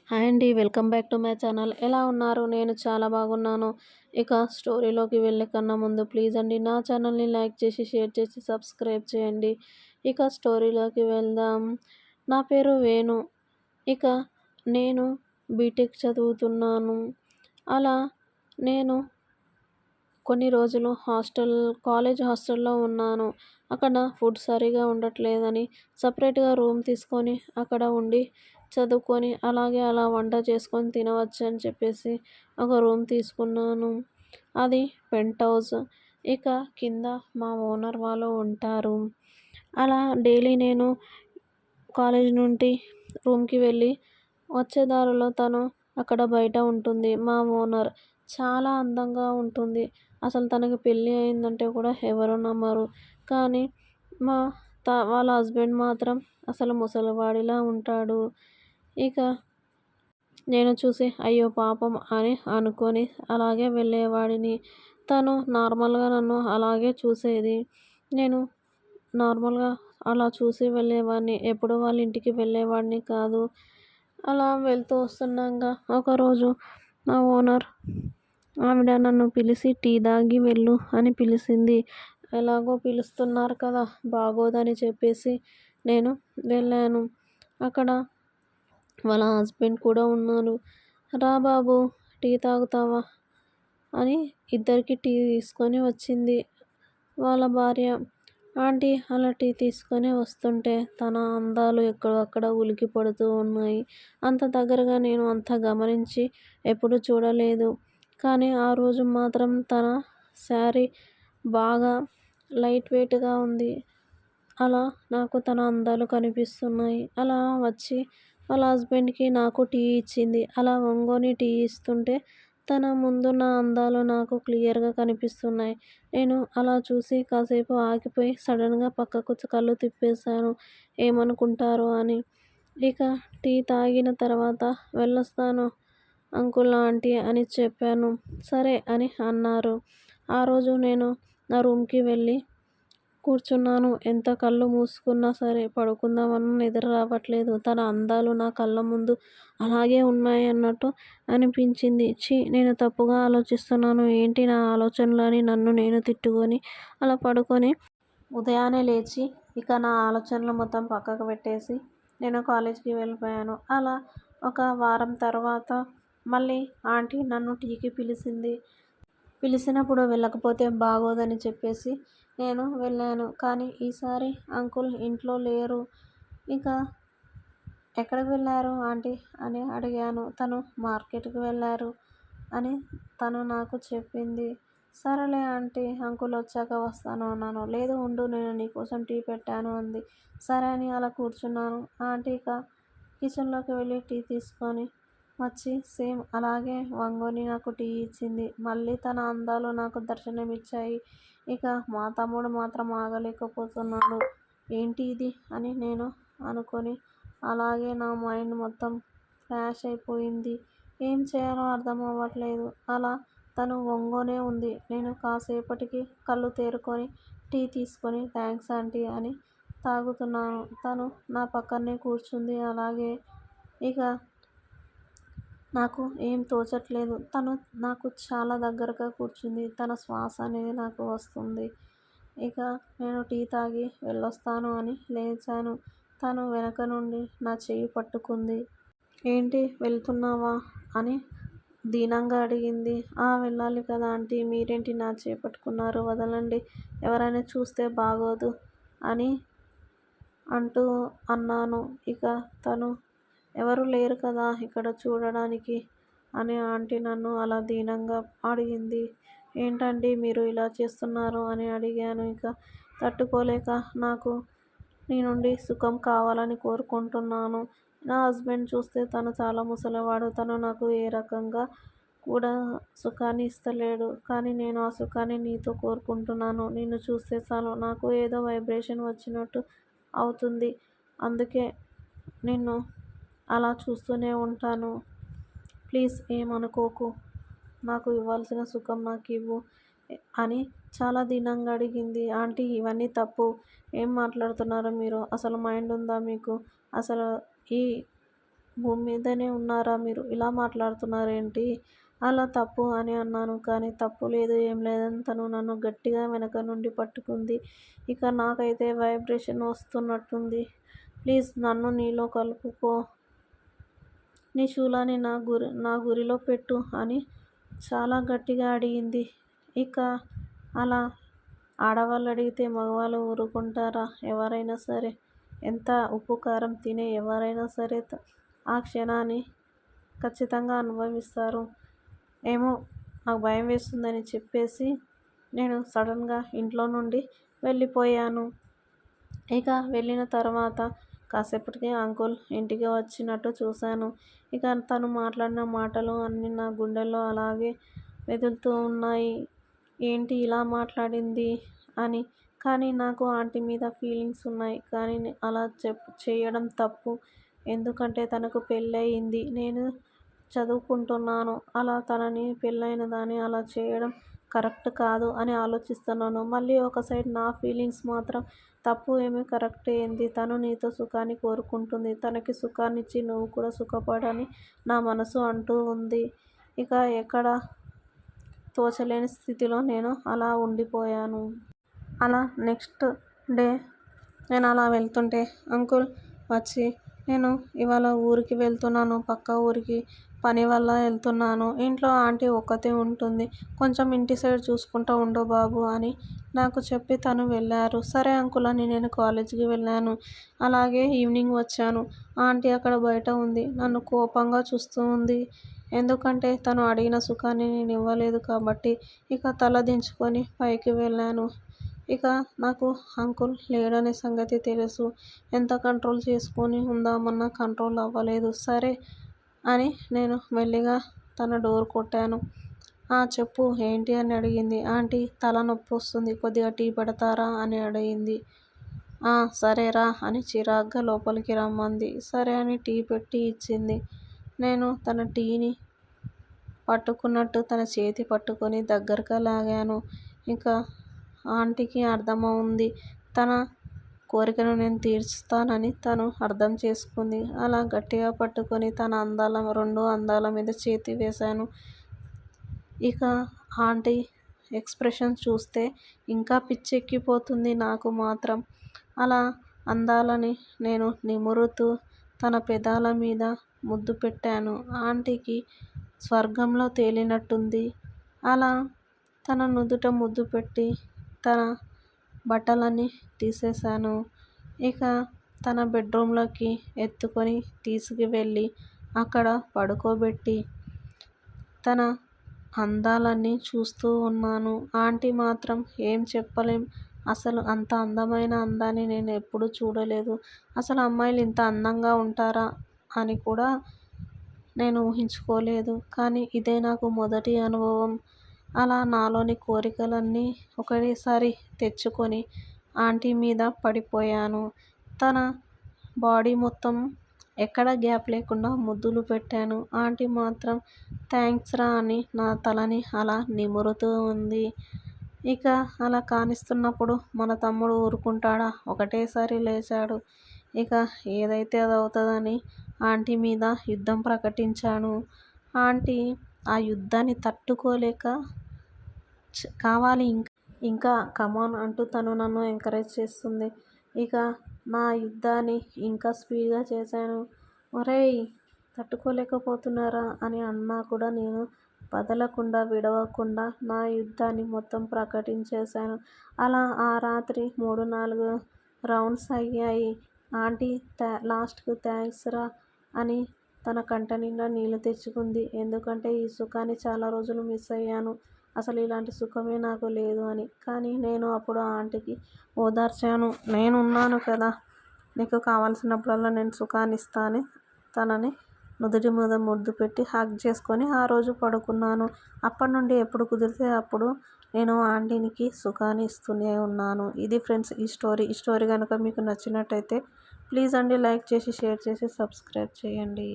Hi అండి. Welcome back to my channel. ఎలా ఉన్నారు? నేను చాలా బాగున్నాను. ఇక స్టోరీలోకి వెళ్ళే కన్నా ముందు ప్లీజ్ అండి నా ఛానల్‌ని లైక్ చేసి, షేర్ చేసి, సబ్స్క్రైబ్ చేయండి. ఇక స్టోరీలోకి వెళ్దాం. నా పేరు వేణు. ఇక నేను బీటెక్ చదువుతున్నాను. అలా నేను కొన్ని రోజులు కాలేజ్ హాస్టల్‌లో ఉన్నాను. అక్కడ ఫుడ్ సరిగా ఉండట్లేదని సెపరేట్‌గా రూమ్ తీసుకొని అక్కడ ఉండి చదువుకొని అలాగే అలా వంట చేసుకొని తినవచ్చని చెప్పేసి ఒక రూమ్ తీసుకున్నాను. అది పెంట్ హౌస్. ఇక కింద మా ఓనర్ వాళ్ళు ఉంటారు. అలా డైలీ నేను కాలేజ్ నుండి రూమ్‌కి వెళ్ళి వచ్చే దారిలో తను అక్కడ బయట ఉంటుంది మా ఓనర్. చాలా అందంగా ఉంటుంది. అసలు తనకి పెళ్ళి అయిందంటే కూడా ఎవరు నమ్మరు. కానీ మా వాళ్ళ హస్బెండ్ మాత్రం అసలు ముసలివాడిలా ఉంటాడు. ఇక నేను చూసి అయ్యో పాపం అని అనుకొని అలాగే వెళ్ళేవాడిని. తను నార్మల్‌గా నన్ను అలాగే చూసేది. నేను నార్మల్‌గా అలా చూసి వెళ్ళేవాడిని. ఎప్పుడు వాళ్ళ ఇంటికి వెళ్ళేవాడిని కాదు. అలా వెళ్తూ వస్తుండగా ఒకరోజు మా ఓనర్ ఆవిడ నన్ను పిలిచి టీ తాగి వెళ్ళు అని పిలిచింది. ఎలాగో పిలుస్తున్నారు కదా బాగోదని చెప్పేసి నేను వెళ్ళాను. అక్కడ వాళ్ళ హస్బెండ్ కూడా ఉన్నారు. రా బాబు టీ తాగుతావా అని ఇద్దరికి టీ తీసుకొని వచ్చింది వాళ్ళ భార్య. ఆంటీ అలా టీ తీసుకొని వస్తుంటే తన అందాలు ఎక్కడక్కడ ఉలికి పడుతూ ఉన్నాయి. అంత దగ్గరగా నేను అంత గమనించి ఎప్పుడు చూడలేదు. కానీ ఆ రోజు మాత్రం తన శారీ బాగా లైట్ వెయిట్‌గా ఉంది. అలా నాకు తన అందాలు కనిపిస్తున్నాయి. అలా వచ్చి వాళ్ళ హస్బెండ్‌కి నాకు టీ ఇచ్చింది. అలా ఒంగోని టీ ఇస్తుంటే తన ముందు నా అందాలు నాకు క్లియర్‌గా కనిపిస్తున్నాయి. నేను అలా చూసి కాసేపు ఆగిపోయి సడన్‌గా పక్కకు కళ్ళు తిప్పేశాను. ఏమనుకుంటారో అని. ఇక టీ తాగిన తర్వాత వెళ్ళొస్తాను అంకుల్, ఆంటీ అని చెప్పాను. సరే అని అన్నారు. ఆ రోజు నేను నా రూమ్‌కి వెళ్ళి కూర్చున్నాను. ఎంత కళ్ళు మూసుకున్నా సరే పడుకుందామన్నా నిద్ర రావట్లేదు. తన అందాలు నా కళ్ళ ముందు అలాగే ఉన్నాయన్నట్టు అనిపించింది. ఛీ! నేను తప్పుగా ఆలోచిస్తున్నాను. ఏంటి నా ఆలోచనలు అని నన్ను నేను తిట్టుకొని అలా పడుకొని ఉదయాన్నే లేచి ఇక నా ఆలోచనలు మొత్తం పక్కకు పెట్టేసి నేను కాలేజ్‌కి వెళ్ళిపోయాను. అలా ఒక వారం తర్వాత మళ్ళీ ఆంటీ నన్ను టీకి పిలిచింది. పిలిచినప్పుడు వెళ్ళకపోతే బాగోదని చెప్పేసి నేను వెళ్ళాను. కానీ ఈసారి అంకుల్ ఇంట్లో లేరు. ఇక ఎక్కడికి వెళ్లారు ఆంటీ అని అడిగాను. తను మార్కెట్‌కి వెళ్లారు అని తను నాకు చెప్పింది. సరేలే ఆంటీ అంకుల్ వచ్చాక వస్తాను అన్నాను. లేదు ఉండు నేను నీకోసం టీ పెట్టాను అంది. సరే అని అలా కూర్చున్నాను. ఆంటీ ఇక కిచెన్‌లోకి వెళ్ళి టీ తీసుకొని వచ్చి సేమ్ అలాగే వంగుని నాకు టీ ఇచ్చింది. మళ్ళీ తన అందాలు నాకు దర్శనమిచ్చాయి. ఇక మా తమ్ముడు మాత్రం ఆగలేకపోతున్నాడు. ఏంటి ఇది అని నేను అనుకొని అలాగే నా మైండ్ మొత్తం ఫ్లాష్ అయిపోయింది. ఏం చేయాలో అర్థం అవ్వట్లేదు. అలా తను ఒంగోనే ఉంది. నేను కాసేపటికి కళ్ళు తేరుకొని టీ తీసుకొని థాంక్స్ ఆంటీ అని తాగుతున్నాను. తను నా పక్కనే కూర్చుంది అలాగే. ఇక నాకు ఏం తోచట్లేదు. తను నాకు చాలా దగ్గరగా కూర్చుంది. తన శ్వాస అనేది నాకు వస్తుంది. ఇక నేను టీ తాగి వెళ్ళొస్తాను అని లేచాను. తను వెనక నుండి నా చెయ్యి పట్టుకుంది. ఏంటి వెళ్తున్నావా అని దీనంగా అడిగింది. వెళ్ళాలి కదా ఆంటీ. మీరేంటి నా చెయ్యి పట్టుకున్నారు? వదలండి. ఎవరైనా చూస్తే బాగోదు అని అంటూ అన్నాను. ఇక తను ఎవరు లేరు కదా ఇక్కడ చూడడానికి అని ఆంటీ నన్ను అలా దీనంగా అడిగింది. ఏంటండీ మీరు ఇలా చేస్తున్నారు అని అడిగాను. ఇక తట్టుకోలేక నాకు నీ నుండి సుఖం కావాలని కోరుకుంటున్నాను. నా హస్బెండ్ చూస్తే తను చాలా ముసలివాడు. తను నాకు ఏ రకంగా కూడా సుఖాన్ని ఇస్తలేడు. కానీ నేను ఆ సుఖాన్ని నీతో కోరుకుంటున్నాను. నిన్ను చూస్తే చాలు నాకు ఏదో వైబ్రేషన్ వచ్చినట్టు అవుతుంది. అందుకే నిన్ను అలా చూస్తూనే ఉంటాను. ప్లీజ్ ఏమనుకోకు. నాకు ఇవ్వాల్సిన సుఖం నాకివ్వు అని చాలా దీనంగా అడిగింది. ఆంటీ ఇవన్నీ తప్పు. ఏం మాట్లాడుతున్నారు మీరు? అసలు మైండ్ ఉందా మీకు? అసలు ఈ భూమి మీదనే ఉన్నారా మీరు? ఇలా మాట్లాడుతున్నారేంటి? అలా తప్పు అని అన్నాను. కానీ తప్పు లేదు ఏం లేదని తను నన్ను గట్టిగా వెనక నుండి పట్టుకుంది. ఇక నాకైతే వైబ్రేషన్ వస్తున్నట్టుంది. ప్లీజ్ నన్ను నీలో కలుపుకో. నీ శూలాన్ని నా గురిలో పెట్టు అని చాలా గట్టిగా అడిగింది. ఇక అలా ఆడవాళ్ళు అడిగితే మగవాళ్ళు ఊరుకుంటారా? ఎవరైనా సరే, ఎంత ఉప్పు కారం తినే ఎవరైనా సరే ఆ క్షణాన్ని ఖచ్చితంగా అనుభవిస్తారు. ఏమో నాకు భయం వేస్తుందని చెప్పేసి నేను సడన్గా ఇంట్లో నుండి వెళ్ళిపోయాను. ఇక వెళ్ళిన తర్వాత కాసేపటికి అంకుల్ ఇంటికి వచ్చినట్టు చూశాను. ఇక తను మాట్లాడిన మాటలు అన్నీ నా గుండెల్లో అలాగే మెదులుతూ ఉన్నాయి. ఏంటి ఇలా మాట్లాడింది అని. కానీ నాకు ఆంటీ మీద ఫీలింగ్స్ ఉన్నాయి. కానీ అలా చేయడం తప్పు. ఎందుకంటే తనకు పెళ్ళయింది. నేను చదువుకుంటున్నాను. అలా తనని పెళ్ళైన దాన్ని అలా చేయడం కరెక్ట్ కాదు అని ఆలోచిస్తున్నాను. మళ్ళీ ఒక సైడ్ నా ఫీలింగ్స్ మాత్రం తప్పు ఏమి కరెక్ట్ ఏంది? తను నీతో సుఖాన్ని కోరుకుంటుంది. తనకి సుఖాన్నిచ్చి నువ్వు కూడా సుఖపడని నా మనసు అంటూ ఉంది. ఇక ఎక్కడ తోచలేని స్థితిలో నేను అలా ఉండిపోయాను. అలా నెక్స్ట్ డే నేను అలా వెళ్తుంటే అంకుల్ వచ్చి, నేను ఇవాళ ఊరికి వెళ్తున్నాను, పక్క ఊరికి పని వల్ల వెళ్తున్నాను. ఇంట్లో ఆంటీ ఒక్కతే ఉంటుంది. కొంచెం ఇంటి సైడ్ చూసుకుంటూ ఉండు బాబు అని నాకు చెప్పి తను వెళ్ళారు. సరే అంకుల్ అని నేను కాలేజీకి వెళ్ళాను. అలాగే ఈవినింగ్ వచ్చాను. ఆంటీ అక్కడ బయట ఉంది. నన్ను కోపంగా చూస్తూ ఉంది. ఎందుకంటే తను అడిగిన సుఖాన్ని నేను ఇవ్వలేదు కాబట్టి. ఇక తల దించుకొని పైకి వెళ్ళాను. ఇక నాకు అంకుల్ లేడనే సంగతి తెలుసు. ఎంత కంట్రోల్ చేసుకొని ఉందామన్నా కంట్రోల్ అవ్వలేదు. సరే అని నేను మెల్లిగా తన డోర్ కొట్టాను. చెప్పు ఏంటి అని అడిగింది. ఆంటీ తలనొప్పి వస్తుంది, కొద్దిగా టీ పెడతారా అని అడిగింది. సరేరా అని చిరాగ్గా లోపలికి రమ్మంది. సరే అని టీ పెట్టి ఇచ్చింది. నేను తన టీని పట్టుకున్నట్టు తన చేతి పట్టుకొని దగ్గరగా లాగాను. ఇక ఆంటీకి అర్థమవుంది. తన కోరికను నేను తీర్చుతానని తను అర్థం చేసుకుంది. అలా గట్టిగా పట్టుకొని తన రెండు అందాల మీద చేతి వేశాను. ఇక ఆంటీ ఎక్స్ప్రెషన్ చూస్తే ఇంకా పిచ్చెక్కిపోతుంది నాకు మాత్రం. అలా అందాలని నేను నిమురుతూ తన పెదాల మీద ముద్దు పెట్టాను. ఆంటీకి స్వర్గంలో తేలినట్టుంది. అలా తన నుదుట ముద్దు పెట్టి తన బట్టలన్నీ తీసేశాను. ఇక తన బెడ్రూమ్లోకి ఎత్తుకొని తీసుకువెళ్ళి అక్కడ పడుకోబెట్టి తన అందాలన్నీ చూస్తూ ఉన్నాను. ఆంటీ మాత్రం ఏం చెప్పలేం. అసలు అంత అందమైన అందాన్ని నేను ఎప్పుడూ చూడలేదు. అసలు అమ్మాయిలు ఇంత అందంగా ఉంటారా అని కూడా నేను ఊహించుకోలేదు. కానీ ఇదే నాకు మొదటి అనుభవం. అలా నాలోని కోరికలన్నీ ఒకటేసారి తెచ్చుకొని ఆంటీ మీద పడిపోయాను. తన బాడీ మొత్తం ఎక్కడ గ్యాప్ లేకుండా ముద్దులు పెట్టాను. ఆంటీ మాత్రం థ్యాంక్స్ రా అని నా తలని అలా నిమురుతూ ఉంది. ఇక అలా కానిస్తున్నప్పుడు మన తమ్ముడు ఊరుకుంటాడా? ఒకటేసారి లేచాడు. ఇక ఏదైతే అది అవుతుందని ఆంటీ మీద యుద్ధం ప్రకటించాను. ఆంటీ ఆ యుద్ధాన్ని తట్టుకోలేక కావాలి ఇంకా కమాన్ అంటూ తను నన్ను ఎంకరేజ్ చేస్తుంది. ఇక నా యుద్ధాన్ని ఇంకా స్పీడ్గా చేశాను. ఒరేయ్ తట్టుకోలేకపోతున్నారా అని అన్నా కూడా నేను వదలకుండా విడవకుండా నా యుద్ధాన్ని మొత్తం ప్రకటించేశాను. అలా ఆ రాత్రి 3-4 రౌండ్స్ అయ్యాయి. ఆంటీ లాస్ట్కు థ్యాంక్స్ రా అని తన కంట నిండా నీళ్లు తెచ్చుకుంది. ఎందుకంటే ఈ సుఖాన్ని చాలా రోజులు మిస్ అయ్యాను. అసలు ఇలాంటి సుఖమే నాకు లేదు అని. కానీ నేను అప్పుడు ఆంటీకి ఓదార్చాను. నేనున్నాను కదా, నీకు కావాల్సినప్పుడల్లా నేను సుఖాన్ని ఇస్తా అని తనని నుదుటి మీద ముద్దు పెట్టి హగ్ చేసుకొని ఆ రోజు పడుకున్నాను. అప్పటి నుండి ఎప్పుడు కుదిరితే అప్పుడు నేను ఆంటీకి సుఖాన్ని ఇస్తూనే ఉన్నాను. ఇది ఫ్రెండ్స్ ఈ స్టోరీ కనుక మీకు నచ్చినట్టయితే ప్లీజ్ అండి లైక్ చేసి షేర్ చేసి సబ్స్క్రైబ్ చేయండి.